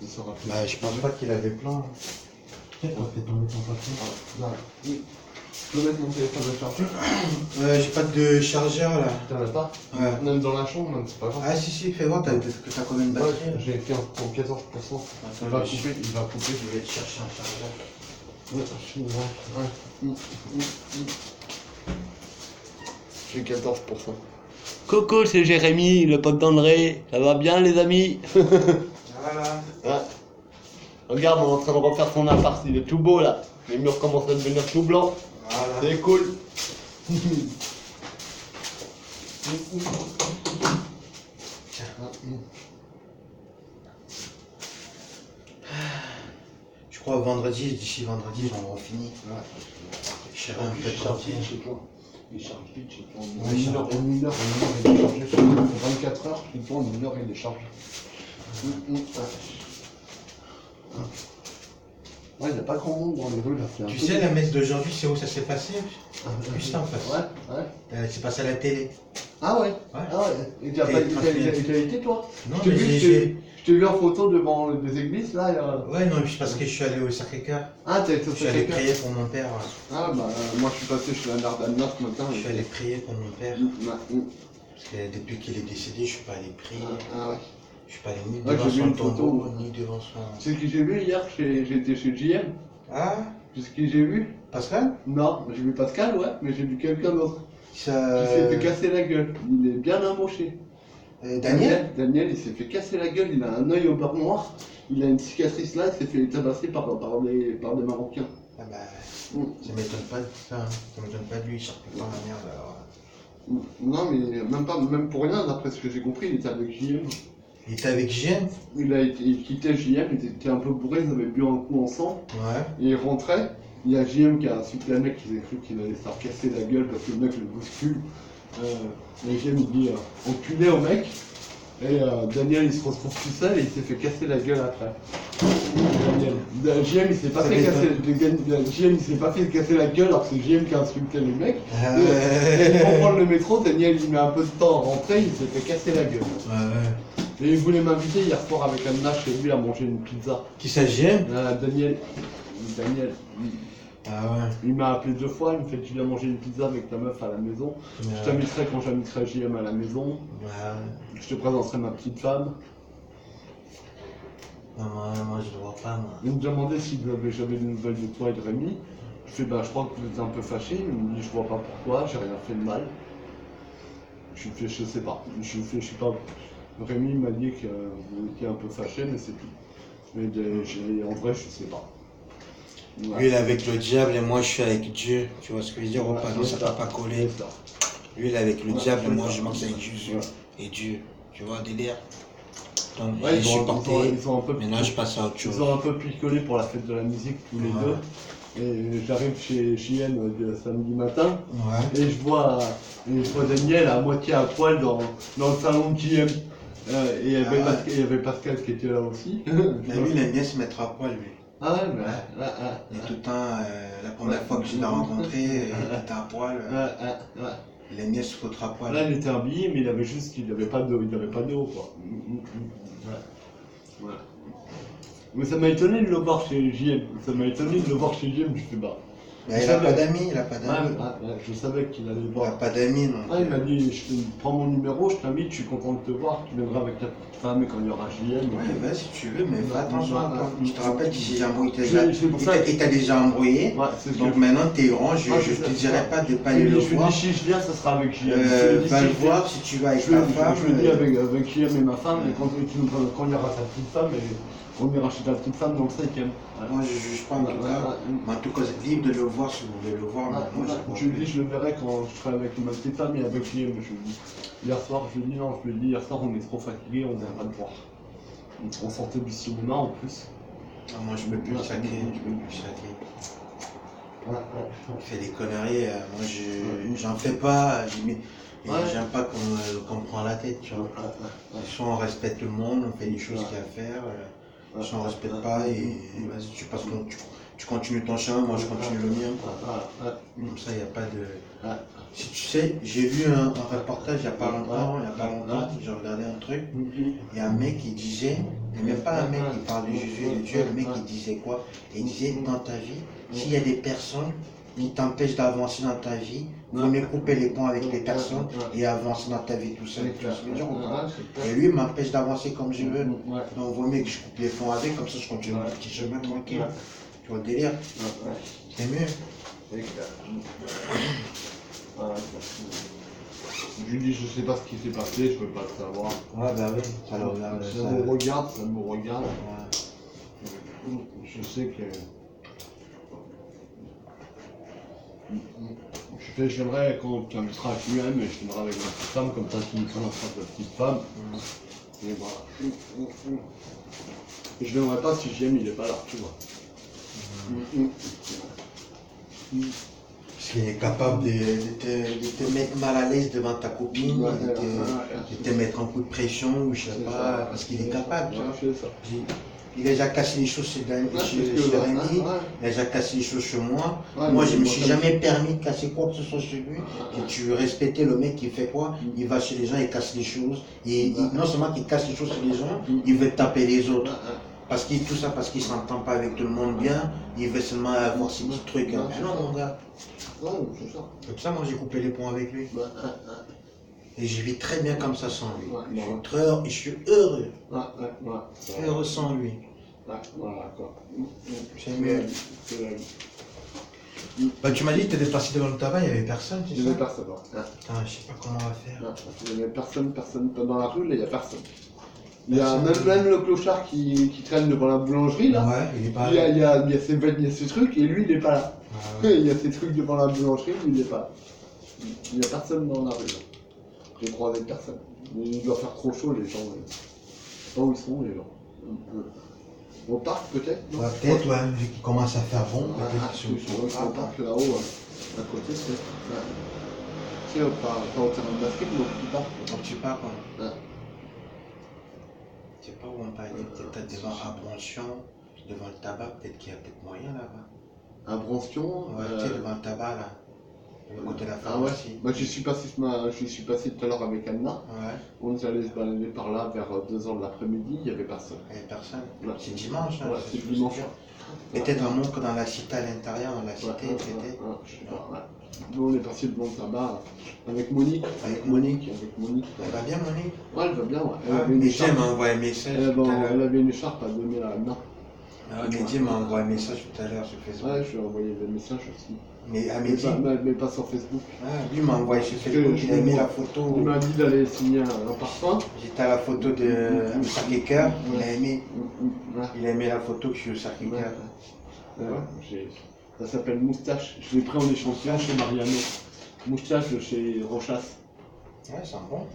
Il sera plus. Bah, je pense pas qu'il avait plein. Peut-être on fait tomber ton papier. Voilà. Oui. Je peux mettre mon téléphone à charger. J'ai pas de chargeur là. T'en as pas? Ouais. Même dans la chambre, même, c'est pas grave. Ah si, fais voir, t'as combien de batterie là? J'ai 14%. Il va couper, il va couper. Je vais te chercher un chargeur. Ouais, je suis ouais. J'ai 14%. Coucou, c'est Jérémy, le pote d'André. Ça va bien, les amis? Voilà. Ouais. Regarde, on est en train de refaire son appart. Il est tout beau là. Les murs commencent à devenir tout blancs. Voilà. C'est cool. Je crois vendredi, d'ici vendredi, on aura fini. Ouais. Je serai un peu tranquille. Il charge vite chez toi. Ouais, En une heure, il est chargé. Sur 24 heures, chez toi, en une heure, il est chargé. Ouais, il n'y a pas grand monde dans les rues là. Tu sais, la messe d'aujourd'hui, c'est où ça s'est passé? Juste en face. Ouais. C'est passé à la télé. Ah ouais? Ouais. Ah ouais. Et tu as été toi? Non, Je t'ai mais vu, je t'ai vu en photo devant des églises là. Ouais, non, c'est parce que je suis allé au Sacré-Cœur. Ah, t'as été Je au suis allé Sacré-Cœur. prier pour mon père. Ah bah, moi je suis passé chez la mère d'Anna ce matin. Je suis allé prier pour mon père. Ouais. Parce que depuis qu'il est décédé, je suis pas allé prier. Ah ouais. Je suis pas allé ni Ouais, devant j'ai vu son une photo. tombeau, ni devant son... C'est ce que j'ai vu hier, j'étais chez JM. Ah, C'est ce que j'ai vu? Pascal? Non, j'ai vu Pascal, ouais, mais j'ai vu quelqu'un d'autre. Ça... Qui s'est fait casser la gueule. Il est bien amoché. Daniel? Daniel, il s'est fait casser la gueule, il a un œil au beurre noir. Il a une cicatrice là, il s'est fait tabasser par des Marocains. Ah bah, ça m'étonne pas de ça. Hein. Ça m'étonne pas de lui, il cherche pas la merde alors. Non, mais même pour rien, d'après ce que j'ai compris, il était avec JM. Il était avec JM? Il quittait JM, il était un peu bourré, ils avaient bu un coup ensemble. Ouais. Et il rentrait. Il y a JM qui a insulté un mec qui a cru qu'il allait se faire casser la gueule parce que le mec le bouscule. Et JM il dit enculé au mec. Et Daniel il se retrouve tout seul et il s'est fait casser la gueule après. Daniel. JM il s'est pas fait casser. JM il s'est pas fait casser la gueule alors que c'est JM qui a insulté le mec. Et pour prendre le métro, Daniel il met un peu de temps à rentrer, il s'est fait casser la gueule. Ouais. Et il voulait m'inviter hier soir avec Anna chez lui à manger une pizza. Qui ça, JM? Daniel. Ah ouais. Il m'a appelé 2 fois, il me fait tu viens manger une pizza avec ta meuf à la maison. Je t'inviterai quand j'inviterai JM à la maison. Ouais. Je te présenterai ma petite femme. Non, moi je le vois pas, moi. Il me demandait si j'avais des nouvelles de toi et de Rémi. Je fais bah je crois que vous êtes un peu fâchés. Il me dit je vois pas pourquoi, j'ai rien fait de mal. Je lui fais je sais pas. Je lui fais je sais pas. Rémi m'a dit que vous étiez un peu fâchés mais c'est tout. Mais en vrai je sais pas. Ouais. Lui il est avec le diable et moi je suis avec Dieu. Tu vois ce que je veux dire? Non, ça t'a pas collé. Lui il est avec le diable et moi je marche avec Jésus et Dieu. Tu vois, délire. Donc j'ai supporté. Maintenant je passe à autre chose. Ils ont un peu picolé pour la fête de la musique tous les deux. Et j'arrive chez JM samedi matin. Ouais. Et je vois Daniel à moitié à poil dans le salon de JM. Et il y avait Pascal qui était là aussi. Mais lui il aime bien se mettre à poil lui. Ah ouais, mais Et tout le temps, la première fois que je l'ai rencontré, il était à poil. Il aime bien se foutre à poil. Là, il était habillé, mais il avait pas de haut, quoi. Ouais. Mais ça m'a étonné de le voir chez JM. Je fais bah. Mais il a pas d'amis, il a pas d'amis. Je savais qu'il allait Il voir. a pas d'amis, non. Il m'a dit, prends mon numéro, je t'invite, je suis content de te voir, tu viendras avec ta petite femme et quand il y aura JM. Ouais, vas-y si tu veux, mais fais attention à toi. Je te rappelle qu'il s'est embrouillé, il t'a déjà embrouillé. Donc maintenant t'es grand, je te dirais pas de pas aller le voir. Si je viens, ça sera avec JM. Va le voir si tu vas avec ta femme. Je le dis avec JM et ma femme, et quand il y aura sa petite femme, on ira chez ta petite femme dans le 5e. Moi je juge pas en tout cas. Mais en tout cas, c'est libre de le voir si vous voulez le voir. Je lui dis, je le verrai quand je serai avec ma petite femme et avec JM. Hier soir, je lui dis non, hier soir on est trop fatigué, on viendra le voir. On sortait du cinéma en plus. Moi je peux plus le saquer, Il fait des conneries, moi j'en fais pas, j'aime pas qu'on me prend la tête, tu vois. Soit on respecte le monde, on fait les choses qu'il y a à faire, soit on respecte pas et vas-y tu continues ton chemin, moi je continue le mien. Comme ça il n'y a pas de... Si tu sais, j'ai vu un reportage il n'y a pas longtemps, j'ai regardé un truc, il y a un mec qui disait, et même pas un mec qui parle de Jésus et de Dieu, le mec qui disait quoi? Il disait, dans ta vie, s'il y a des personnes qui t'empêchent d'avancer dans ta vie, vaut mieux couper les ponts avec les personnes et avancer dans ta vie tout seul. Tu vois ce que je veux dire ou pas? Et lui, il m'empêche d'avancer comme je veux. Donc, vaut mieux que je coupe les ponts avec, comme ça je continue mon petit chemin tranquille. Tu vois le délire? C'est mieux. Je lui dis, je sais pas ce qui s'est passé, je peux pas le savoir. Ouais, bah oui, ça le regarde. Ça me regarde, ça me regarde. Ouais. Je sais que. J'aimerais quand tu inviteras avec lui-même, mais je t'aimerais avec ma petite femme, comme ça tu me connaîtras ta petite femme. Et voilà. Et je n'aimerais pas si j'aime, il est pas là, tu vois. Parce qu'il est capable de te mettre mal à l'aise devant ta copine, de te mettre un coup de pression, ou je sais pas, parce qu'il est capable, tu vois. Il a déjà cassé les choses chez Rémi, il a déjà cassé les choses chez moi. Moi, je me suis jamais permis de casser quoi que ce soit chez lui. Et tu respectais le mec qui fait quoi? Il va chez les gens, il casse les choses. Et non seulement qu'il casse les choses chez les gens, il veut taper les autres. Parce qu'il tout ça parce qu'il s'entend pas avec tout le monde bien, il veut seulement avoir ces petits trucs. Hein. Mais non, mon gars. C'est ça. Comme ça, moi j'ai coupé les ponts avec lui. Et je vis très bien comme ça sans lui. Je suis heureux. Heureux sans lui. Voilà, quoi. C'est mieux. Bah, tu m'as dit que tu étais passé devant le tabac, il n'y avait personne, tu sais. Il n'y avait personne. Putain, je sais pas comment on va faire. Il n'y avait personne dans la rue, là, il n'y a personne. Il y a même le clochard qui traîne devant la boulangerie, là. Ouais, il est pas là. Il y a ses trucs, et lui, il n'est pas là. Il y a ses trucs devant la boulangerie, lui, il n'est pas là. Il n'y a personne dans la rue, là. J'ai croisé personne. Il doit faire trop chaud, les gens. Je sais pas où ils sont, les gens. Au parc, peut-être, non? Peut-être, ouais, vu qu'il commence à faire bon, peut-être sur le parc, là-haut, à côté, c'est... Tu sais, pas au terrain de basket, mais au petit parc. Donc tu pars, quoi. Je sais pas où on va aller, peut-être devant Abrontion, devant le tabac, peut-être qu'il y a peut-être moyen là-bas. Abrontion? Ouais, tu sais, devant le tabac, là. Le côté de la Ah ouais? pharmacie. Moi, j'y suis passé tout à l'heure avec Anna. Ouais. On est allé se balader par là vers 2h de l'après-midi, il n'y avait personne. Il n'y avait personne. Ouais. C'est dimanche, hein. Ouais, c'est dimanche. Peut-être un montre dans la cité à l'intérieur, dans la cité, peut-être. Je sais pas, ouais. Nous, on est passé devant le tabac avec Monique. Avec Monique. Elle va bien, Monique? Ouais, elle va bien, ouais. Mehdi m'a envoyé un message. Elle avait une écharpe à donner à Anna. Mehdi m'a envoyé un message tout à l'heure sur Facebook. Ouais, je lui ai envoyé des messages aussi. Mais à Mehdi? Mais pas sur Facebook. Lui m'a envoyé sur Facebook, il a aimé la photo. Il m'a dit d'aller signer un parfum. J'étais à la photo de Sacré-Cœur, il a aimé. Il a aimé la photo que je suis au Sacré-Cœur. Ça s'appelle Moustache. Je l'ai pris en échantillon chez Mariano. Moustache chez Rochas. Ouais, c'est bon.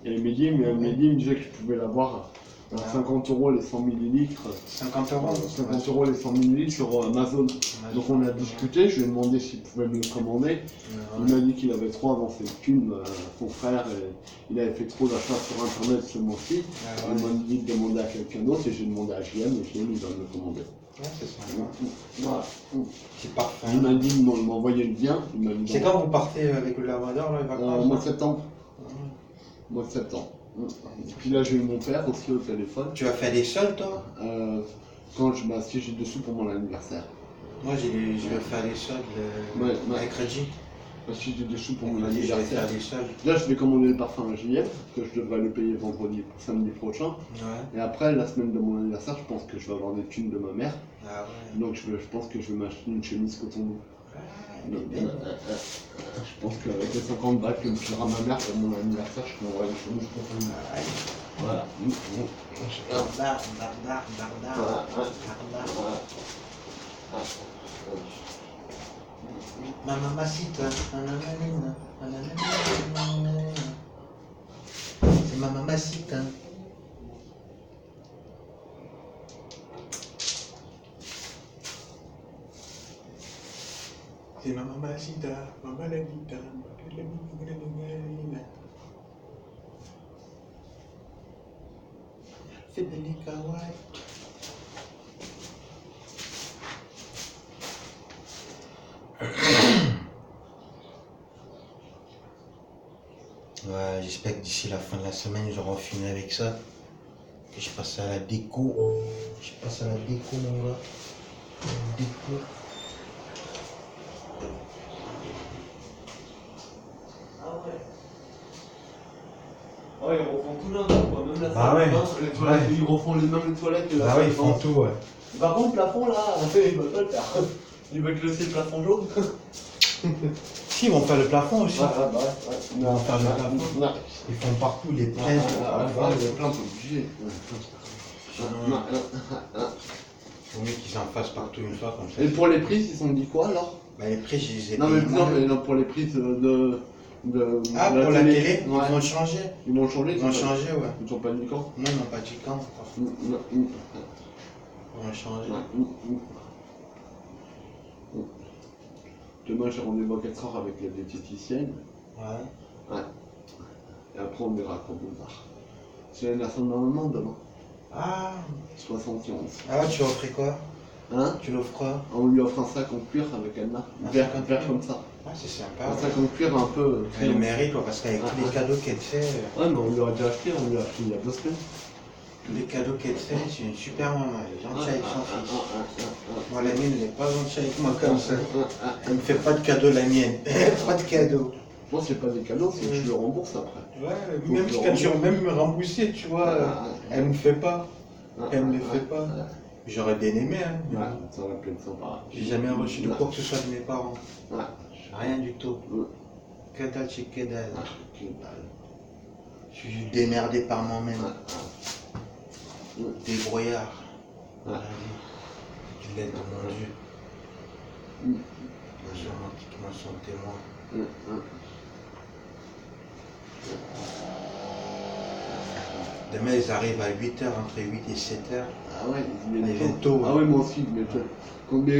Et Mehdi me disait que je pouvais l'avoir à 50 € les 100 ml. 50 €? 50 € les 100 ml sur Amazon. Donc on a discuté, je lui ai demandé s'il pouvait me le commander. Il m'a dit qu'il avait trop avancé le film, son frère, et il avait fait trop d'achats sur internet ce mois-ci. Il m'a dit de demander à quelqu'un d'autre et j'ai demandé à JM et JM il va me le commander. Ouais, c'est ça. Voilà. C'est parfait. Il m'a dit de m'envoyer le lien. C'est quand vous partez avec le lavador, là, les vacances? Mois de septembre. Mois de septembre. Et puis là j'ai eu mon père aussi au téléphone. Tu vas faire des soldes, toi? Quand je m'assieds, j'ai dessus pour mon anniversaire. Moi je vais faire des soldes mercredi. Si j'ai des sous pour mon Je vais anniversaire. faire des soldes. Là, je vais commander le parfum à JM, que je devrais le payer vendredi, samedi prochain. Ouais. Et après, la semaine de mon anniversaire, je pense que je vais avoir des thunes de ma mère. Ah ouais. Donc, je pense que je vais m'acheter une chemise coton doux. Je pense qu'avec les 50 balles que me filera ma mère pour mon anniversaire, je m'envoie une chemise coton doux. Voilà. Ma mamacita, c'est ma mamacita. C'est ma mamacita, mamma la vita, c'est belle kawaii. j'espère que d'ici la fin de la semaine, ils auront fini avec ça. Et je passe à la déco. Je passe à la déco, mon gars. Déco. Ouais, ils refont tout là, quoi. Même la Bah salle ouais. de bain, les toilettes, Ouais. ils refont même les toilettes. que la Ah salle ouais, ils de font bain. tout, ouais. Par contre, le plafond là, ils veulent pas le faire. Ils veulent laisser le plafond jaune. Si, ils vont faire le plafond aussi. Ouais. Ils vont faire le plafond. Ouais. Ils font partout, les Ouais, prêts. les plaintes sont obligées. Faut mieux qu'ils en fassent partout une fois comme ça. Et pour les prises, ils sont dit quoi alors? Bah, les prix, je les ai Non, mais payés non, moi. mais non, pour les prises Ah, de pour la télé, ouais. ils vont changer. Ils vont changer. Ils vont changer, ouais. Ils sont pas dit quand? Non, ils n'ont pas dit quand encore. Ils vont changer. Demain, j'ai rendez-vous à 4h avec la diététicienne. Ouais. Et après, on verra comment on va. C'est l'anniversaire de ma maman demain. Ah, 71. ah, tu offres quoi? Hein? Tu l'offres quoi? On lui offre un sac en cuir avec Anna. Un Vert, sac en vert cuir. comme ça. Ah, c'est sympa. Un Ouais. sac en cuir un peu. Elle mérite, quoi, parce qu'avec tous les cadeaux qu'elle te fait, Ouais, mais on lui a déjà acheté, on lui a acheté il y a 2 semaines. tous les cadeaux qu'elle te fait, c'est une super maman. Elle est gentille avec son fils. Moi, la mienne, elle n'est pas gentille avec moi comme ça. Elle me fait pas de cadeaux, la mienne. Pas de cadeaux. Moi, c'est pas des cadeaux, c'est que je le rembourse après. Ouais, même quand tu même me rembourser, tu vois, elle me fait pas. Elle me les fait pas. J'aurais bien aimé, hein. Ouais, ça aurait pu être sympa. J'ai jamais reçu de quoi que ce soit de mes parents. Ouais. Rien du tout. Ouais. Que dalle, c'est que dalle. Je suis démerdé par moi-même. Débrouillard. Ouais. Je l'aide de mon Dieu. Moi, je romantiquement son témoin. Demain, ils arrivent à 8h, entre 8 et 7h. Ah ouais, Ils viennent tôt. Ah ouais, moi aussi, mais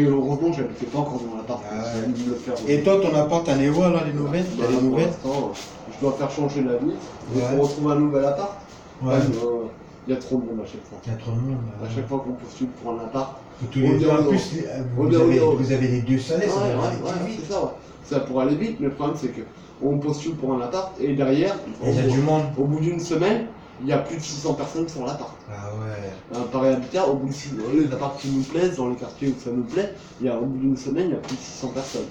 heureusement, je ne fais pas encore dans l'appart. Ah ouais. J'ai envie de le faire. Et toi, ton appart, t'en es où là, les nouvelles? Bah, T'as des pour nouvelles? l'instant, je dois faire changer la vitre. Ouais. On retrouve un nouvel appart. Ouais. Il y a trop de monde à chaque fois. Il y a trop de monde. À chaque fois qu'on postule pour un appart. Et tous les deux, en plus, vous avez les deux salaires, ça va aller vite. c'est ça, ouais. Ça pour aller vite, mais le problème c'est que on postule pour un appart et derrière, Et il y a du monde. au bout d'une semaine, il y a plus de 600 personnes sur l'appart. Ah ouais. Paris Habitat, au bout de les apparts qui nous plaisent, dans les quartiers où ça nous plaît, au bout d'une semaine, il y a plus de 600 personnes.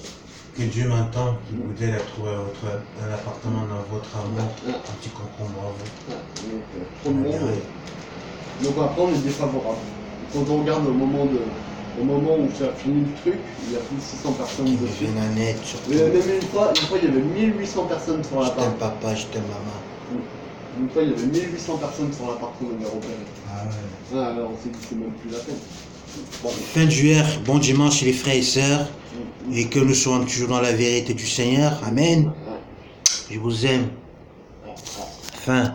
Que Dieu m'entend, qu'il vous aide à trouver un appartement dans votre amour, un petit concombre à vous. Donc, trop de monde. Donc après, on est défavorable. Quand on regarde au moment où ça a fini le truc, il y a plus de 600 personnes Qui dessus. me viennent en aide, surtout. Et même une fois, il y avait 1800 personnes sur Je l'appart. t'aime papa, je t'aime maman. Une fois, il y avait 1800 personnes sur l'appart qu'on avait repéré. Ah ouais. Alors on s'est dit, c'est même plus la peine. Bon, Fin de juillet, bon dimanche les frères et sœurs, et que nous soyons toujours dans la vérité du Seigneur. Amen. Je vous aime. Fin.